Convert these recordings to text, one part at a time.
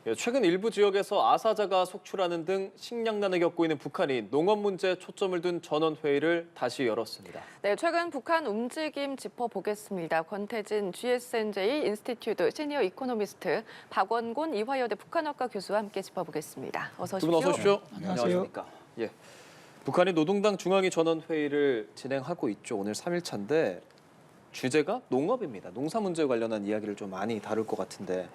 예, 최근 일부 지역에서 아사자가 속출하는 등 식량난을 겪고 있는 북한이 농업 문제에 초점을 둔 전원회의를 다시 열었습니다. 네, 최근 북한 움직임 짚어보겠습니다. 권태진 GSNJ 인스티튜트 시니어 이코노미스트, 박원곤 이화여대 북한학과 교수와 함께 짚어보겠습니다. 어서 오십시오. 두 분 어서 오십시오. 안녕하세요. 안녕하십니까. 예, 북한이 노동당 중앙위 전원회의를 진행하고 있죠. 오늘 3일차인데 주제가 농업입니다. 농사 문제에 관련한 이야기를 좀 많이 다룰 것 같은데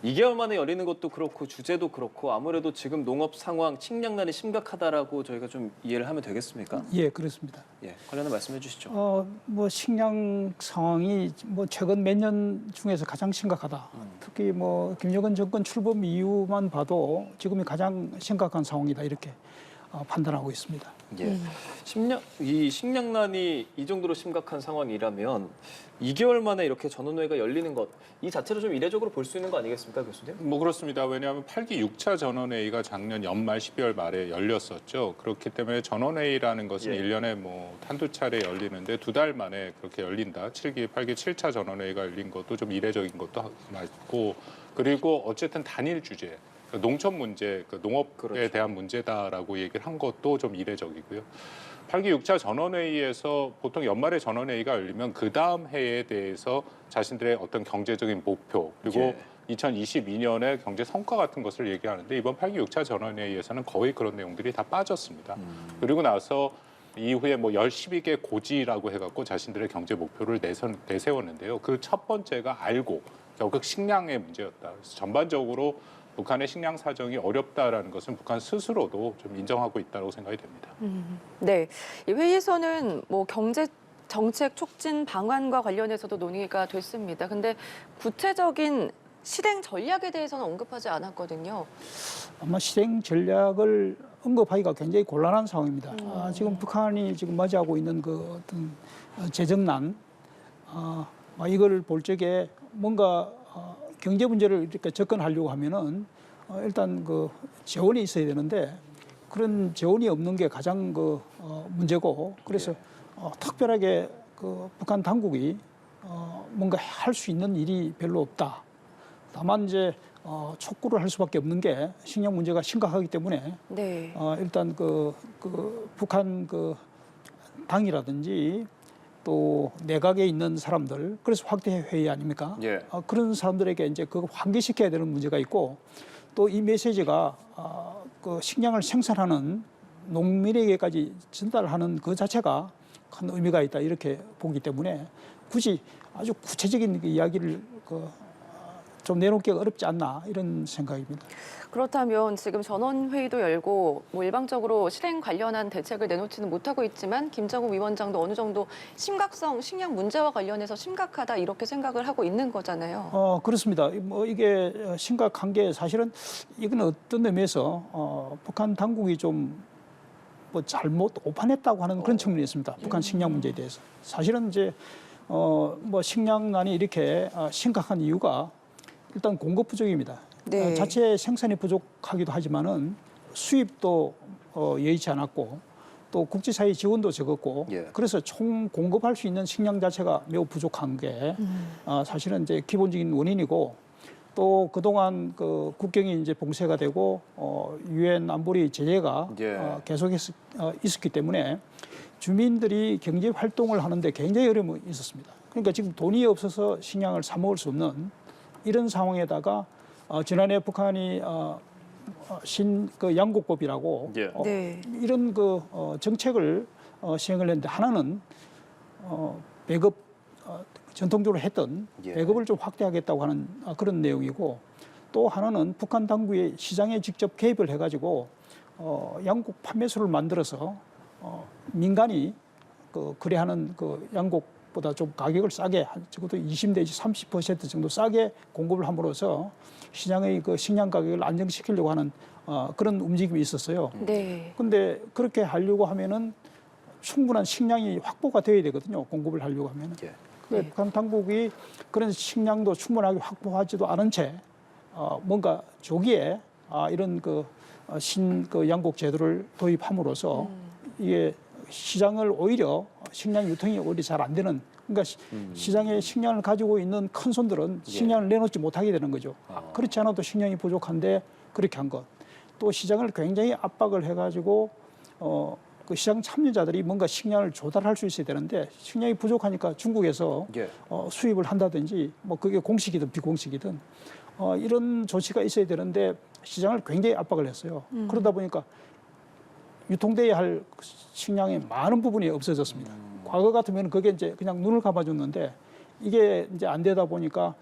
2개월 만에 열리는 것도 그렇고 주제도 그렇고 아무래도 지금 농업 상황, 식량난이 심각하다라고 저희가 좀 이해를 하면 되겠습니까? 예, 그렇습니다. 예, 관련한 말씀해 주시죠. 뭐 식량 상황이 뭐 최근 몇 년 중에서 가장 심각하다. 특히 뭐 김정은 정권 출범 이후만 봐도 지금이 가장 심각한 상황이다 이렇게 판단하고 있습니다. 예. 식량난이 이 정도로 심각한 상황이라면 2개월 만에 이렇게 전원회의가 열리는 것, 이 자체로 좀 이례적으로 볼 수 있는 거 아니겠습니까, 교수님? 뭐 그렇습니다. 왜냐하면 8기 6차 전원회의가 작년 연말 12월 말에 열렸었죠. 그렇기 때문에 전원회의라는 것은 예. 1년에 뭐 한두 차례 열리는데 2달 만에 그렇게 열린다. 7기, 8기 7차 전원회의가 열린 것도 좀 이례적인 것도 맞고, 그리고 어쨌든 단일 주제, 농촌 문제, 농업에 그렇죠. 대한 문제다라고 얘기를 한 것도 좀 이례적이고요. 8기 6차 전원회의에서 보통 연말에 전원회의가 열리면 그 다음 해에 대해서 자신들의 어떤 경제적인 목표 그리고 예. 2022년의 경제 성과 같은 것을 얘기하는데 이번 8기 6차 전원회의에서는 거의 그런 내용들이 다 빠졌습니다. 그리고 나서 이후에 뭐 12개 고지라고 해갖고 자신들의 경제 목표를 내세웠는데요. 그 첫 번째가 알고 결국 식량의 문제였다. 그래서 전반적으로 북한의 식량 사정이 어렵다라는 것은 북한 스스로도 좀 인정하고 있다고 생각이 됩니다. 네, 이 회의에서는 뭐 경제 정책 촉진 방안과 관련해서도 논의가 됐습니다. 근데 구체적인 실행 전략에 대해서는 언급하지 않았거든요. 아마 실행 전략을 언급하기가 굉장히 곤란한 상황입니다. 지금 북한이 지금 맞이하고 있는 그 어떤 재정난, 이걸 볼 적에 뭔가 경제 문제를 이렇게 접근하려고 하면은 일단 그 재원이 있어야 되는데 그런 재원이 없는 게 가장 문제고 그래서 특별하게 그 북한 당국이 뭔가 할 수 있는 일이 별로 없다. 다만 이제 촉구를 할 수밖에 없는 게 식량 문제가 심각하기 때문에 네. 일단 북한 당이라든지 또 내각에 있는 사람들, 그래서 확대 회의 아닙니까? 예. 그런 사람들에게 이제 그거 환기시켜야 되는 문제가 있고 또 이 메시지가 그 식량을 생산하는 농민에게까지 전달하는 그 자체가 큰 의미가 있다 이렇게 보기 때문에 굳이 아주 구체적인 이야기를 좀 내놓기가 어렵지 않나 이런 생각입니다. 그렇다면 지금 전원회의도 열고 뭐 일방적으로 실행 관련한 대책을 내놓지는 못하고 있지만 김정은 위원장도 어느 정도 심각성, 식량 문제와 관련해서 심각하다 이렇게 생각을 하고 있는 거잖아요. 그렇습니다. 뭐 이게 심각한 게 사실은 이건 어떤 의미에서 북한 당국이 좀 뭐 잘못 오판했다고 하는 그런 측면이 있습니다. 북한 식량 문제에 대해서. 사실은 이제 뭐 식량난이 이렇게 심각한 이유가 일단 공급 부족입니다. 네. 자체 생산이 부족하기도 하지만은 수입도 여의치 않았고 또 국제사회 지원도 적었고 예. 그래서 총 공급할 수 있는 식량 자체가 매우 부족한 게 사실은 이제 기본적인 원인이고 또 그동안 그 국경이 이제 봉쇄가 되고 유엔 안보리 제재가 예. 계속 있었기 때문에 주민들이 경제 활동을 하는데 굉장히 어려움이 있었습니다. 그러니까 지금 돈이 없어서 식량을 사 먹을 수 없는 이런 상황에다가 지난해 북한이 양곡법이라고 예. 네. 이런 정책을 시행을 했는데 하나는 배급 전통적으로 했던 예. 배급을 좀 확대하겠다고 하는 그런 내용이고 또 하나는 북한 당국의 시장에 직접 개입을 해가지고 양곡 판매소를 만들어서 민간이 거래하는 양곡보다 좀 가격을 싸게 적어도 20 내지 30% 정도 싸게 공급을 함으로써 시장의 그 식량 가격을 안정시키려고 하는 그런 움직임이 있었어요. 네. 근데 그렇게 하려고 하면은 충분한 식량이 확보가 되어야 되거든요. 공급을 하려고 하면은. 예. 네. 북한 당국이 그런 식량도 충분하게 확보하지도 않은 채 뭔가 조기에 이런 양곡 제도를 도입함으로써 이게 시장을 오히려 식량 유통이 오히려 잘 안 되는 그러니까 시장에 식량을 가지고 있는 큰 손들은 식량을 내놓지 못하게 되는 거죠. 그렇지 않아도 식량이 부족한데 그렇게 한 것. 또 시장을 굉장히 압박을 해가지고 그 시장 참여자들이 뭔가 식량을 조달할 수 있어야 되는데 식량이 부족하니까 중국에서 예. 수입을 한다든지 뭐 그게 공식이든 비공식이든 이런 조치가 있어야 되는데 시장을 굉장히 압박을 했어요. 그러다 보니까 유통돼야 할 식량의 많은 부분이 없어졌습니다. 과거 같으면 그게 이제 그냥 눈을 감아줬는데 이게 이제 안 되다 보니까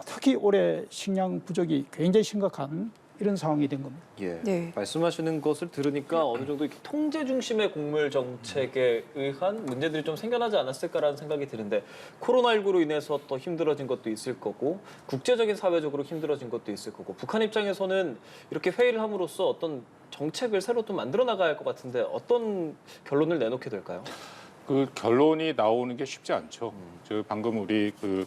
특히 올해 식량 부족이 굉장히 심각한 이런 상황이 된 겁니다. 예. 네. 말씀하시는 것을 들으니까 어느 정도 이렇게 통제 중심의 곡물 정책에 의한 문제들이 좀 생겨나지 않았을까라는 생각이 드는데 코로나19로 인해서 더 힘들어진 것도 있을 거고 국제적인 사회적으로 힘들어진 것도 있을 거고 북한 입장에서는 이렇게 회의를 함으로써 어떤 정책을 새로 또 만들어 나가야 할 것 같은데 어떤 결론을 내놓게 될까요? 그 결론이 나오는 게 쉽지 않죠. 저 방금 우리 그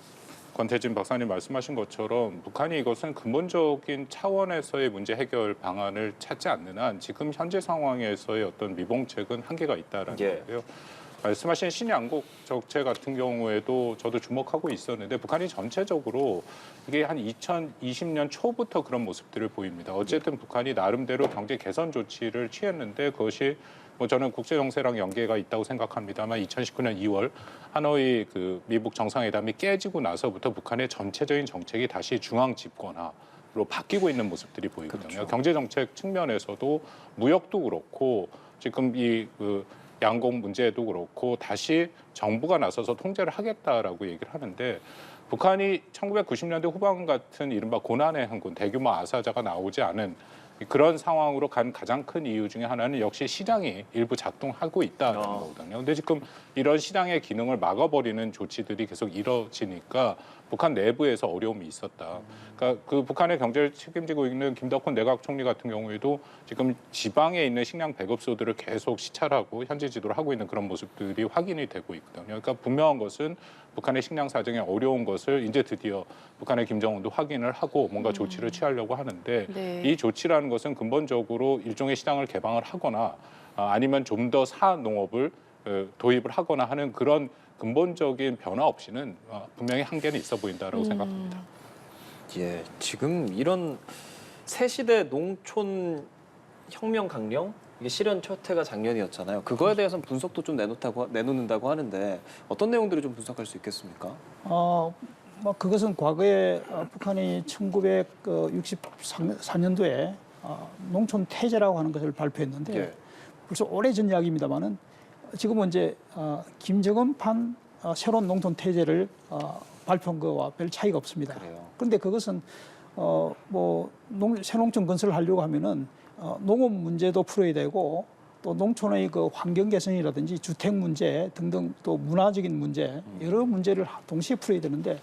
권태진 박사님 말씀하신 것처럼 북한이 이것은 근본적인 차원에서의 문제 해결 방안을 찾지 않는 한 지금 현재 상황에서의 어떤 미봉책은 한계가 있다라는 예. 거고요. 말씀하신 신양국 정책 같은 경우에도 저도 주목하고 있었는데 북한이 전체적으로 이게 한 2020년 초부터 그런 모습들을 보입니다. 어쨌든 북한이 나름대로 경제 개선 조치를 취했는데 그것이 뭐 저는 국제 정세랑 연계가 있다고 생각합니다만 2019년 2월 하노이 그 미북 정상회담이 깨지고 나서부터 북한의 전체적인 정책이 다시 중앙 집권화로 바뀌고 있는 모습들이 보이거든요. 그렇죠. 경제 정책 측면에서도 무역도 그렇고 지금 이 그 양곡 문제도 그렇고 다시 정부가 나서서 통제를 하겠다라고 얘기를 하는데 북한이 1990년대 후반 같은 이른바 고난의 항군 대규모 아사자가 나오지 않은 그런 상황으로 간 가장 큰 이유 중에 하나는 역시 시장이 일부 작동하고 있다는 거거든요. 근데 지금 이런 시장의 기능을 막아버리는 조치들이 계속 이뤄지니까 북한 내부에서 어려움이 있었다. 그러니까 그 북한의 경제를 책임지고 있는 김덕훈 내각 총리 같은 경우에도 지금 지방에 있는 식량 배급소들을 계속 시찰하고 현지 지도를 하고 있는 그런 모습들이 확인이 되고 있거든요. 그러니까 분명한 것은 북한의 식량 사정이 어려운 것을 이제 드디어 북한의 김정은도 확인을 하고 뭔가 조치를 취하려고 하는데 네. 이 조치라는 것은 근본적으로 일종의 시장을 개방을 하거나 아니면 좀 더 사농업을 도입을 하거나 하는 그런 근본적인 변화 없이는 분명히 한계는 있어 보인다라고 생각합니다. 예, 지금 이런 새 시대 농촌 혁명 강령 이게 실현 첫 해가 작년이었잖아요. 그거에 대해서는 분석도 좀 내놓는다고 하는데 어떤 내용들을 좀 분석할 수 있겠습니까? 뭐 그것은 과거에 북한이 1964년도에 농촌 태제라고 하는 것을 발표했는데 예. 벌써 오래전 이야기입니다만은 지금은 이제 김정은판 새로운 농촌 태제를 발표한 거와 별 차이가 없습니다. 그래요. 그런데 그것은 새농촌 건설을 하려고 하면은 농업 문제도 풀어야 되고 또 농촌의 그 환경 개선이라든지 주택 문제 등등 또 문화적인 문제 여러 문제를 동시에 풀어야 되는데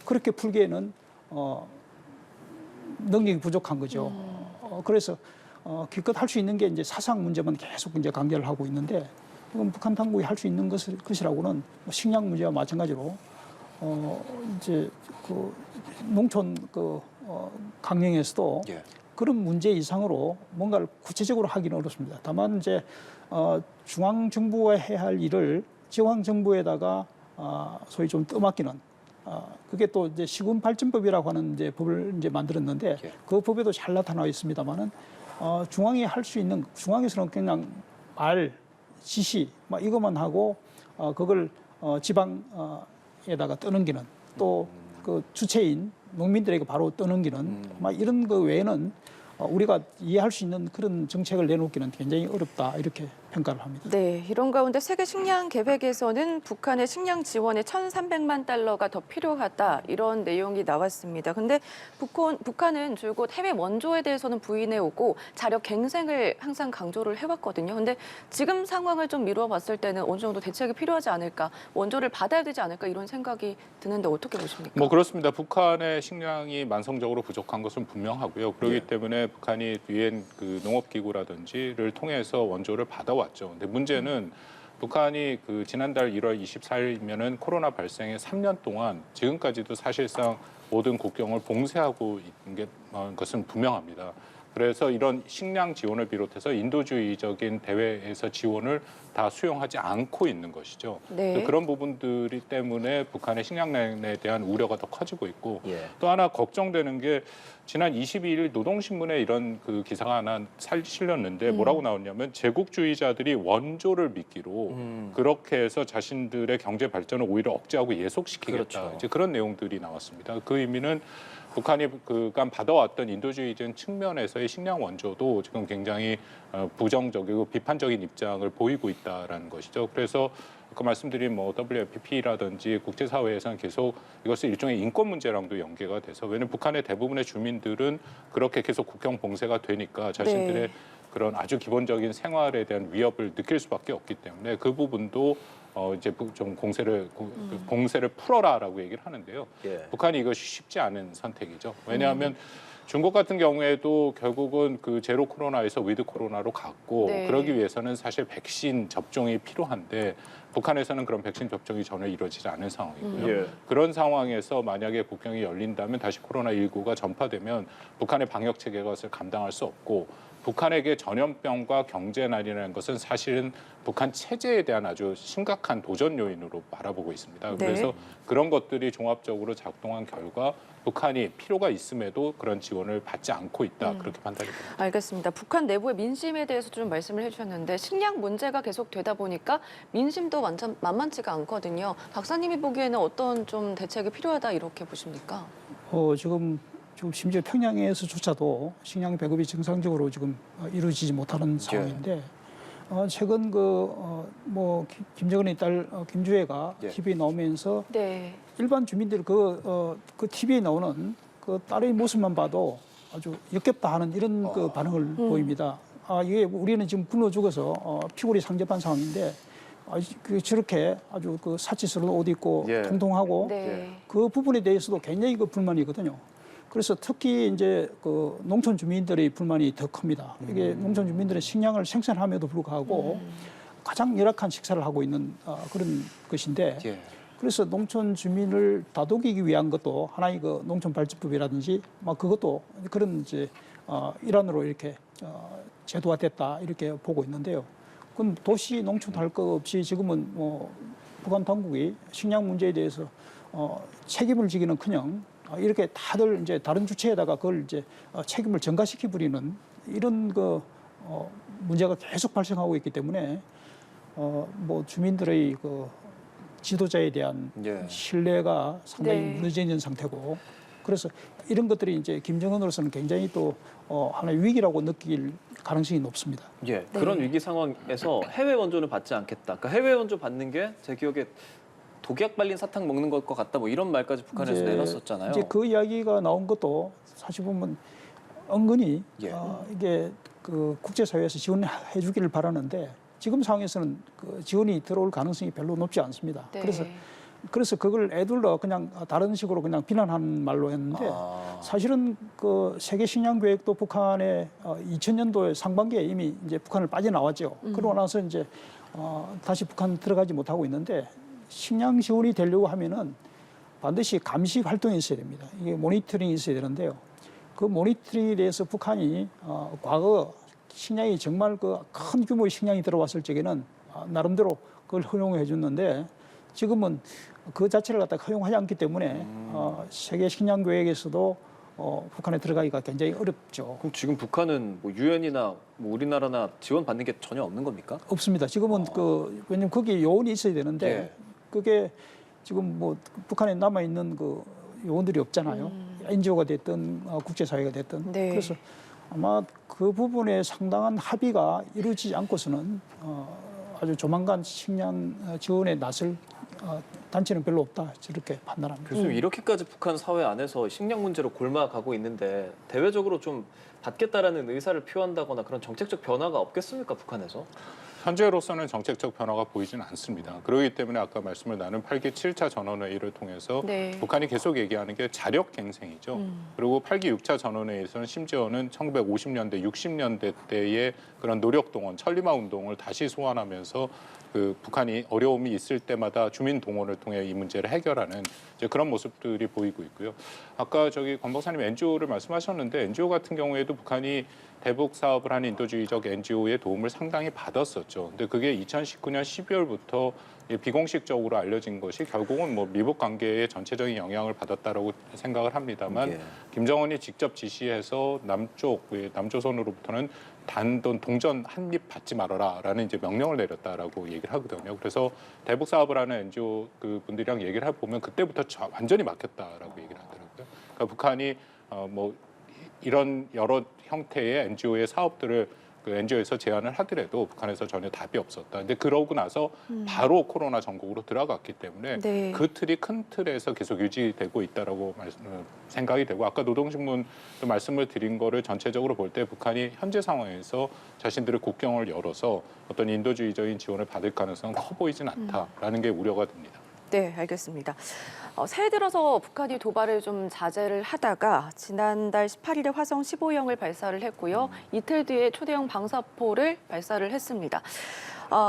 그렇게 풀기에는 능력이 부족한 거죠. 그래서 기껏 할 수 있는 게 이제 사상 문제만 계속 이제 강조를 하고 있는데 이건 북한 당국이 할 수 있는 것이라고는 식량 문제와 마찬가지로 이제 그 농촌 강령에서도 예. 그런 문제 이상으로 뭔가를 구체적으로 하기는 어렵습니다. 다만 이제 중앙 정부가 해야 할 일을 지방 정부에다가 소위 좀 떠맡기는 그게 또 이제 시군발전법이라고 하는 이제 법을 이제 만들었는데 예. 그 법에도 잘 나타나 있습니다만은 중앙이 할 수 있는 중앙에서는 그냥 말 지시 막 이것만 하고 그걸 지방에다가 떠넘기는 또 그 주체인 농민들에게 바로 떠넘기는 막 이런 거 외에는 우리가 이해할 수 있는 그런 정책을 내놓기는 굉장히 어렵다 이렇게 평가를 합니다. 네, 이런 가운데 세계 식량 계획에서는 북한의 식량 지원에 1,300만 달러가 더 필요하다 이런 내용이 나왔습니다. 근데 북한은 줄곧 해외 원조에 대해서는 부인해 오고 자력 갱생을 항상 강조를 해왔거든요. 근데 지금 상황을 좀 미루어 봤을 때는 어느 정도 대책이 필요하지 않을까, 원조를 받아야 되지 않을까 이런 생각이 드는데 어떻게 보십니까? 뭐 그렇습니다. 북한의 식량이 만성적으로 부족한 것은 분명하고요. 그렇기 때문에 북한이 유엔 그 농업기구라든지를 통해서 원조를 받아왔죠. 근데 문제는 북한이 그 지난달 1월 24일이면은 코로나 발생에 3년 동안 지금까지도 사실상 모든 국경을 봉쇄하고 있는 것은 분명합니다. 그래서 이런 식량 지원을 비롯해서 인도주의적인 대외에서 지원을 다 수용하지 않고 있는 것이죠. 네. 그런 부분들이 때문에 북한의 식량난에 대한 우려가 더 커지고 있고 예. 또 하나 걱정되는 게 지난 22일 노동신문에 이런 그 기사가 하나 실렸는데 뭐라고 나왔냐면 제국주의자들이 원조를 미끼로 그렇게 해서 자신들의 경제 발전을 오히려 억제하고 예속시키겠다. 그렇죠. 이제 그런 내용들이 나왔습니다. 그 의미는 북한이 그간 받아왔던 인도주의적인 측면에서의 식량 원조도 지금 굉장히 부정적이고 비판적인 입장을 보이고 있다라는 것이죠. 그래서 아까 말씀드린 뭐 WFP라든지 국제사회에서는 계속 이것을 일종의 인권 문제랑도 연계가 돼서 왜냐하면 북한의 대부분의 주민들은 그렇게 계속 국경 봉쇄가 되니까 자신들의 네. 그런 아주 기본적인 생활에 대한 위협을 느낄 수밖에 없기 때문에 그 부분도 이제 좀 공세를 풀어라라고 얘기를 하는데요. 예. 북한이 이것이 쉽지 않은 선택이죠. 왜냐하면 중국 같은 경우에도 결국은 그 제로 코로나에서 위드 코로나로 갔고 네. 그러기 위해서는 사실 백신 접종이 필요한데 북한에서는 그런 백신 접종이 전혀 이루어지지 않은 상황이고요. 예. 그런 상황에서 만약에 국경이 열린다면 다시 코로나19가 전파되면 북한의 방역 체계가 그것을 감당할 수 없고 북한에게 전염병과 경제난이라는 것은 사실은 북한 체제에 대한 아주 심각한 도전 요인으로 바라보고 있습니다. 네. 그래서 그런 것들이 종합적으로 작동한 결과 북한이 필요가 있음에도 그런 지원을 받지 않고 있다. 그렇게 판단이 됩니다. 알겠습니다. 북한 내부의 민심에 대해서 좀 말씀을 해주셨는데 식량 문제가 계속 되다 보니까 민심도 완전 만만치가 않거든요. 박사님이 보기에는 어떤 좀 대책이 필요하다 이렇게 보십니까? 지금 심지어 평양에서조차도 식량 배급이 정상적으로 지금 이루어지지 못하는 상황인데 최근 김정은의 딸 김주애가 예. TV에 나오면서 네. 일반 주민들 그 TV에 나오는 그 딸의 모습만 봐도 아주 역겹다 하는 이런 그 반응을 보입니다. 이게 우리는 지금 굶어 죽어서 피골이 상접한 상황인데 저렇게 아주 그 사치스러운 옷 입고 예. 통통하고 네. 그 부분에 대해서도 굉장히 그 불만이거든요. 그래서 특히 이제 그 농촌 주민들의 불만이 더 큽니다. 이게 농촌 주민들의 식량을 생산함에도 불구하고 가장 열악한 식사를 하고 있는 그런 것인데 예. 그래서 농촌 주민을 다독이기 위한 것도 하나의 그 농촌 발전법이라든지 막 그것도 그런 이제 일환으로 이렇게 제도화됐다 이렇게 보고 있는데요. 그건 도시 농촌 할 것 없이 지금은 뭐 북한 당국이 식량 문제에 대해서 책임을 지기는커녕 이렇게 다들 이제 다른 주체에다가 그걸 이제 책임을 전가시켜 버리는 이런 그 문제가 계속 발생하고 있기 때문에 뭐 주민들의 그 지도자에 대한 예. 신뢰가 상당히 네. 무너져 있는 상태고 그래서 이런 것들이 이제 김정은으로서는 굉장히 또 하나의 위기라고 느낄 가능성이 높습니다. 예. 그런 위기 상황에서 해외 원조는 받지 않겠다. 그러니까 해외 원조 받는 게 제 기억에 독약 발린 사탕 먹는 것 같다. 뭐 이런 말까지 북한에서 내놨었잖아요. 이제 그 이야기가 나온 것도 사실 보면 은근히 예. 이게 그 국제사회에서 지원해 주기를 바라는데 지금 상황에서는 그 지원이 들어올 가능성이 별로 높지 않습니다. 네. 그래서 그걸 애둘러 그냥 다른 식으로 그냥 비난하는 말로 했는데 사실은 그 세계 식량 계획도 북한의 2000년도에 상반기에 이미 이제 북한을 빠져나왔죠. 그러고 나서 이제 다시 북한 들어가지 못하고 있는데 식량 지원이 되려고 하면은 반드시 감시 활동이 있어야 됩니다. 이게 모니터링이 있어야 되는데요. 그 모니터링에 대해서 북한이 과거 식량이 정말 그 큰 규모의 식량이 들어왔을 적에는 나름대로 그걸 허용해 줬는데 지금은 그 자체를 갖다가 허용하지 않기 때문에 세계 식량 계획에서도 북한에 들어가기가 굉장히 어렵죠. 그럼 지금 북한은 뭐 유엔이나 뭐 우리나라나 지원 받는 게 전혀 없는 겁니까? 없습니다. 지금은 왜냐면 거기에 요원이 있어야 되는데 예. 그게 지금 뭐 북한에 남아 있는 그 요원들이 없잖아요. NGO가 됐든 국제사회가 됐든 네. 그래서 아마 그 부분에 상당한 합의가 이루어지지 않고서는 아주 조만간 식량 지원에 나설 단체는 별로 없다 저렇게 판단합니다. 교수님 이렇게까지 북한 사회 안에서 식량 문제로 골마가고 있는데 대외적으로 좀 받겠다라는 의사를 표한다거나 그런 정책적 변화가 없겠습니까 북한에서? 현재로서는 정책적 변화가 보이지는 않습니다. 그렇기 때문에 아까 말씀을 나눈 8기 7차 전원회의를 통해서 네. 북한이 계속 얘기하는 게 자력갱생이죠. 그리고 8기 6차 전원회의에서는 심지어는 1950년대, 60년대 때의 그런 노력동원, 천리마 운동을 다시 소환하면서 그 북한이 어려움이 있을 때마다 주민 동원을 통해 이 문제를 해결하는 이제 그런 모습들이 보이고 있고요. 아까 권 박사님 NGO를 말씀하셨는데 NGO 같은 경우에도 북한이 대북 사업을 하는 인도주의적 NGO의 도움을 상당히 받았었죠. 근데 그게 2019년 12월부터 비공식적으로 알려진 것이 결국은 뭐 미북 관계에 전체적인 영향을 받았다라고 생각을 합니다만 예. 김정은이 직접 지시해서 남조선으로부터는 단돈 동전 한 입 받지 말아라라는 이제 명령을 내렸다라고 얘기를 하거든요. 그래서 대북 사업을 하는 NGO 그 분들이랑 얘기를 해보면 그때부터 완전히 막혔다라고 얘기를 하더라고요. 그러니까 북한이 뭐 이런 여러 형태의 NGO의 사업들을 그 NGO에서 제안을 하더라도 북한에서 전혀 답이 없었다. 근데 그러고 나서 바로 코로나 전국으로 들어갔기 때문에 네. 그 틀이 큰 틀에서 계속 유지되고 있다라고 생각이 되고 아까 노동신문 말씀을 드린 거를 전체적으로 볼 때 북한이 현재 상황에서 자신들의 국경을 열어서 어떤 인도주의적인 지원을 받을 가능성은 커 보이진 않다라는 게 우려가 됩니다. 네, 알겠습니다. 새해 들어서 북한이 도발을 좀 자제를 하다가 지난달 18일에 화성 15형을 발사를 했고요. 이틀 뒤에 초대형 방사포를 발사를 했습니다.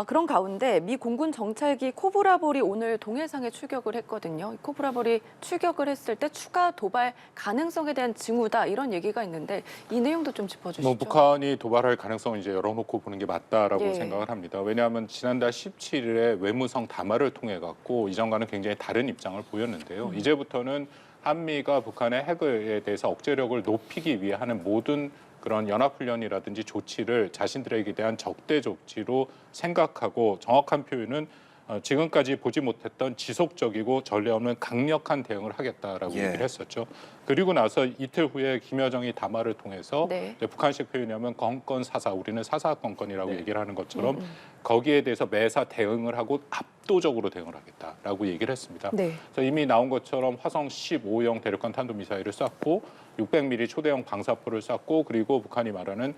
그런 가운데 미 공군 정찰기 코브라볼이 오늘 동해상에 출격을 했거든요. 코브라볼이 출격을 했을 때 추가 도발 가능성에 대한 징후다 이런 얘기가 있는데 이 내용도 좀 짚어주시죠. 뭐 북한이 도발할 가능성을 이제 열어놓고 보는 게 맞다라고 예. 생각을 합니다. 왜냐하면 지난달 17일에 외무성 담화를 통해 갖고 이전과는 굉장히 다른 입장을 보였는데요. 이제부터는 한미가 북한의 핵에 대해서 억제력을 높이기 위해 하는 모든 그런 연합훈련이라든지 조치를 자신들에게 대한 적대 조치로 생각하고 정확한 표현은 지금까지 보지 못했던 지속적이고 전례 없는 강력한 대응을 하겠다라고 예. 얘기를 했었죠. 그리고 나서 이틀 후에 김여정이 담화를 통해서 네. 이제 북한식 표현이하면 건건사사 우리는 사사건건이라고 네. 얘기를 하는 것처럼 거기에 대해서 매사 대응을 하고 압도적으로 대응을 하겠다라고 얘기를 했습니다. 네. 그래서 이미 나온 것처럼 화성 15형 대륙간 탄도미사일을 쐈고 600mm 초대형 방사포를 쐈고 그리고 북한이 말하는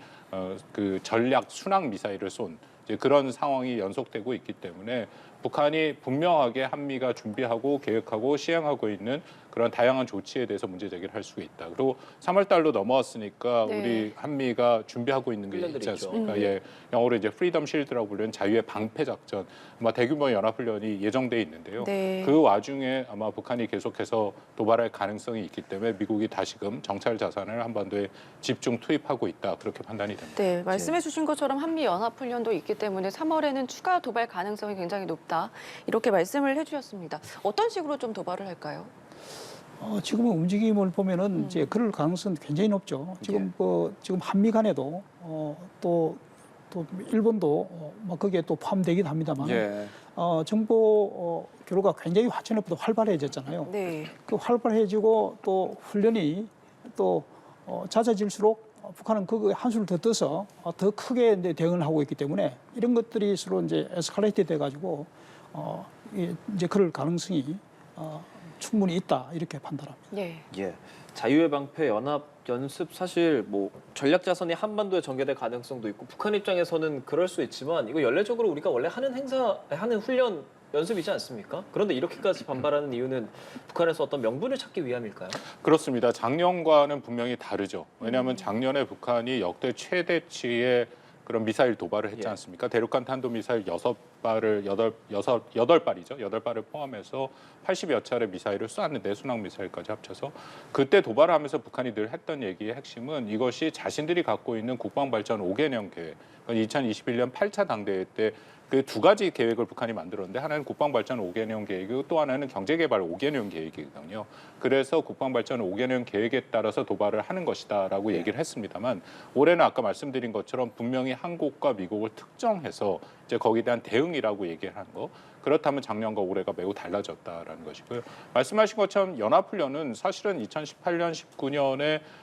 그 전략 순항 미사일을 쏜 이제 그런 상황이 연속되고 있기 때문에 북한이 분명하게 한미가 준비하고 계획하고 시행하고 있는 그런 다양한 조치에 대해서 문제 제기를 할 수 있다. 그리고 3월 달로 넘어왔으니까 네. 우리 한미가 준비하고 있는 게 훈련들이 있지 있죠. 않습니까? 예, 영어로 이제 프리덤 실드라고 불리는 자유의 방패 작전, 아마 대규모 연합 훈련이 예정돼 있는데요. 네. 그 와중에 아마 북한이 계속해서 도발할 가능성이 있기 때문에 미국이 다시금 정찰 자산을 한반도에 집중 투입하고 있다. 그렇게 판단이 됩니다. 네, 말씀해 주신 것처럼 한미 연합훈련도 있기 때문에 3월에는 추가 도발 가능성이 굉장히 높다. 이렇게 말씀을 해주셨습니다. 어떤 식으로 좀 도발을 할까요? 지금 움직임을 보면은 이제 그럴 가능성은 굉장히 높죠. 지금 지금 한미 간에도 또 일본도 뭐 거기에 또 포함되긴 합니다만 예. 정보 교류가 굉장히 화천에보다 활발해졌잖아요. 네. 그 활발해지고 또 훈련이 또 잦아질수록 북한은 그거에 한수를 더 떠서 더 크게 이제 대응을 하고 있기 때문에 이런 것들이 서로 이제 에스컬레이트 돼가지고 이제 그럴 가능성이 충분히 있다 이렇게 판단합니다. 네. 예. 자유의 방패 연합 연습 사실 뭐 전략 자산이 한반도에 전개될 가능성도 있고 북한 입장에서는 그럴 수 있지만 이거 연례적으로 우리가 원래 하는 훈련 연습이지 않습니까? 그런데 이렇게까지 반발하는 이유는 북한에서 어떤 명분을 찾기 위함일까요? 그렇습니다. 작년과는 분명히 다르죠. 왜냐하면 작년에 북한이 역대 최대치의 그런 미사일 도발을 했지 예. 않습니까? 대륙간 탄도 미사일 8발을 포함해서 80여 차례 미사일을 쐈는데 순항 미사일까지 합쳐서 그때 도발을 하면서 북한이 늘 했던 얘기의 핵심은 이것이 자신들이 갖고 있는 국방 발전 5개년 계획, 2021년 8차 당대회 때 그 두 가지 계획을 북한이 만들었는데 하나는 국방발전 5개년 계획이고 또 하나는 경제개발 5개년 계획이거든요. 그래서 국방발전 5개년 계획에 따라서 도발을 하는 것이다라고 얘기를 했습니다만 올해는 아까 말씀드린 것처럼 분명히 한국과 미국을 특정해서 이제 거기에 대한 대응이라고 얘기를 한 거. 그렇다면 작년과 올해가 매우 달라졌다라는 것이고요. 말씀하신 것처럼 연합훈련은 사실은 2018년,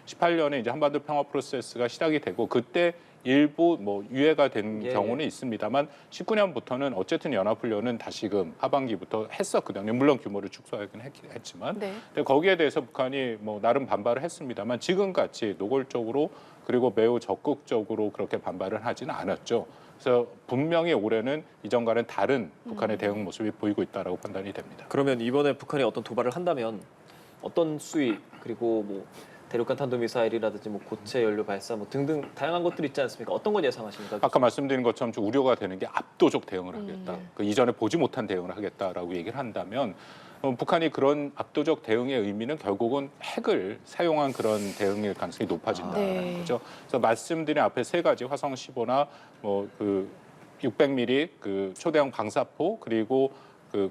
18년에 이제 한반도 평화 프로세스가 시작이 되고 그때 일부 뭐 유예가 된 예. 경우는 있습니다만 19년부터는 어쨌든 연합훈련은 다시금 하반기부터 했었거든요. 물론 규모를 축소하긴 했지만 네. 근데 거기에 대해서 북한이 뭐 나름 반발을 했습니다만 지금같이 노골적으로 그리고 매우 적극적으로 그렇게 반발을 하지는 않았죠. 그래서 분명히 올해는 이전과는 다른 북한의 대응 모습이 보이고 있다라고 판단이 됩니다. 그러면 이번에 북한이 어떤 도발을 한다면 어떤 수위 그리고 뭐 대륙간 탄도미사일이라든지 뭐 고체 연료 발사 뭐 등등 다양한 것들이 있지 않습니까? 어떤 건 예상하십니까? 아까 말씀드린 것처럼 좀 우려가 되는 게 압도적 대응을 하겠다. 그 이전에 보지 못한 대응을 하겠다라고 얘기를 한다면 북한이 그런 압도적 대응의 의미는 결국은 핵을 사용한 그런 대응일 가능성이 높아진다는 네. 거죠. 그래서 말씀드린 앞에 세 가지 화성 15나 뭐 그 600mm 그 초대형 방사포 그리고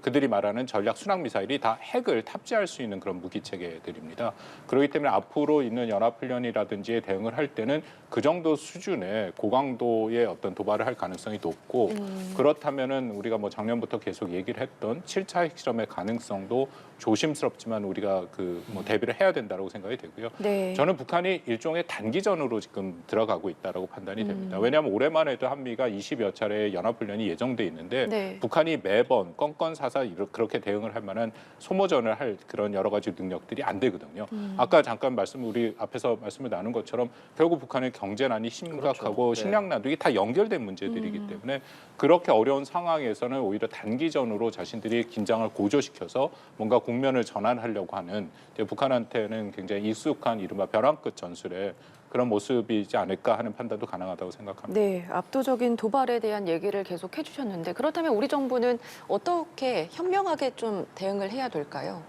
그들이 말하는 전략 순항 미사일이 다 핵을 탑재할 수 있는 그런 무기 체계들입니다. 그렇기 때문에 앞으로 있는 연합훈련이라든지 대응을 할 때는 그 정도 수준의 고강도의 어떤 도발을 할 가능성이 높고 그렇다면은 우리가 뭐 작년부터 계속 얘기를 했던 7차 핵실험의 가능성도 조심스럽지만 우리가 뭐 대비를 해야 된다고 생각이 되고요. 네. 저는 북한이 일종의 단기전으로 지금 들어가고 있다라고 판단이 됩니다. 왜냐하면 올해만 해도 한미가 20여 차례 연합훈련이 예정돼 있는데 네. 북한이 매번 건건사사 그렇게 대응을 할 만한 소모전을 할 그런 여러 가지 능력들이 안 되거든요. 아까 잠깐 우리 앞에서 말씀을 나눈 것처럼 결국 북한의 경제난이 심각하고 그렇죠. 네. 식량난도 이게 다 연결된 문제들이기 때문에 그렇게 어려운 상황에서는 오히려 단기전으로 자신들이 긴장을 고조시켜서 뭔가 국면을 전환하려고 하는 북한한테는 굉장히 익숙한 이른바 벼랑 끝 전술의 그런 모습이지 않을까 하는 판단도 가능하다고 생각합니다. 네, 압도적인 도발에 대한 얘기를 계속 해주셨는데 그렇다면 우리 정부는 어떻게 현명하게 좀 대응을 해야 될까요?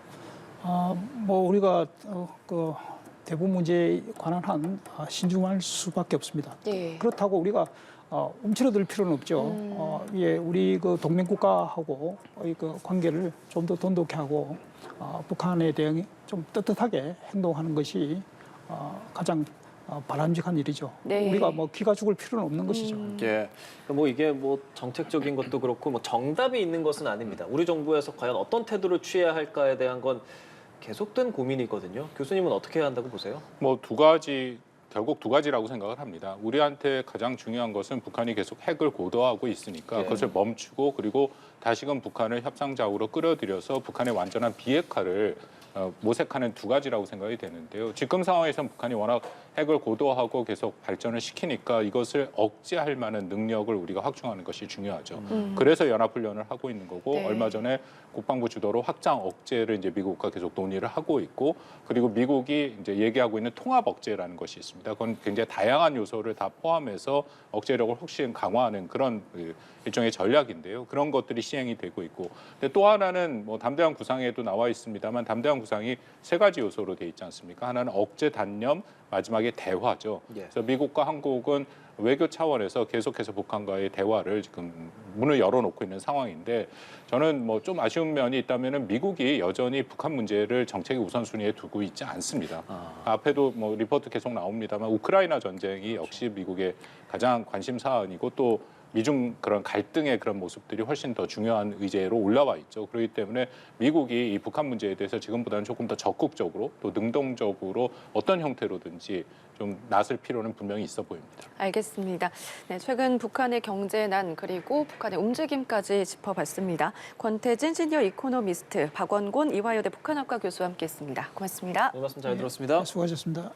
뭐 우리가 그 대북 문제에 관한 한 신중할 수밖에 없습니다. 네. 그렇다고 우리가 움츠러들 필요는 없죠. 예, 우리 그 동맹 국가하고 그 관계를 좀 더 돈독히 하고 북한에 대응이 좀 떳떳하게 행동하는 것이 가장 바람직한 일이죠. 네. 우리가 뭐 기가 죽을 필요는 없는 것이죠. 예. 뭐 이게 뭐 정책적인 것도 그렇고 뭐 정답이 있는 것은 아닙니다. 우리 정부에서 과연 어떤 태도를 취해야 할까에 대한 건 계속된 고민이거든요. 교수님은 어떻게 해야 한다고 보세요? 뭐 결국 두 가지라고 생각을 합니다. 우리한테 가장 중요한 것은 북한이 계속 핵을 고도화하고 있으니까 예. 그것을 멈추고 그리고 다시금 북한을 협상자으로 끌어들여서 북한의 완전한 비핵화를 모색하는 두 가지라고 생각이 되는데요. 지금 상황에서는 북한이 워낙 핵을 고도화하고 계속 발전을 시키니까 이것을 억제할 만한 능력을 우리가 확충하는 것이 중요하죠. 그래서 연합훈련을 하고 있는 거고 네. 얼마 전에 국방부 주도로 확장 억제를 이제 미국과 계속 논의를 하고 있고 그리고 미국이 이제 얘기하고 있는 통합 억제라는 것이 있습니다. 그건 굉장히 다양한 요소를 다 포함해서 억제력을 훨씬 강화하는 그런 일종의 전략인데요. 그런 것들이 시행이 되고 있고, 근데 또 하나는 뭐 담대한 구상에도 나와 있습니다만 담대한 구상이 세 가지 요소로 돼 있지 않습니까? 하나는 억제 단념, 마지막에 대화죠. 예. 그래서 미국과 한국은 외교 차원에서 계속해서 북한과의 대화를 지금 문을 열어놓고 있는 상황인데 저는 뭐 좀 아쉬운 면이 있다면은 미국이 여전히 북한 문제를 정책의 우선순위에 두고 있지 않습니다. 앞에도 뭐 리포트 계속 나옵니다만 우크라이나 전쟁이 역시 미국의 가장 관심 사안이고 또 미중 그런 갈등의 그런 모습들이 훨씬 더 중요한 의제로 올라와 있죠. 그렇기 때문에 미국이 이 북한 문제에 대해서 지금보다는 조금 더 적극적으로 또 능동적으로 어떤 형태로든지 좀 나설 필요는 분명히 있어 보입니다. 알겠습니다. 네, 최근 북한의 경제난 그리고 북한의 움직임까지 짚어봤습니다. 권태진 시니어 이코노미스트, 박원곤 이화여대 북한학과 교수와 함께했습니다. 고맙습니다. 오늘 말씀 잘 들었습니다. 수고하셨습니다.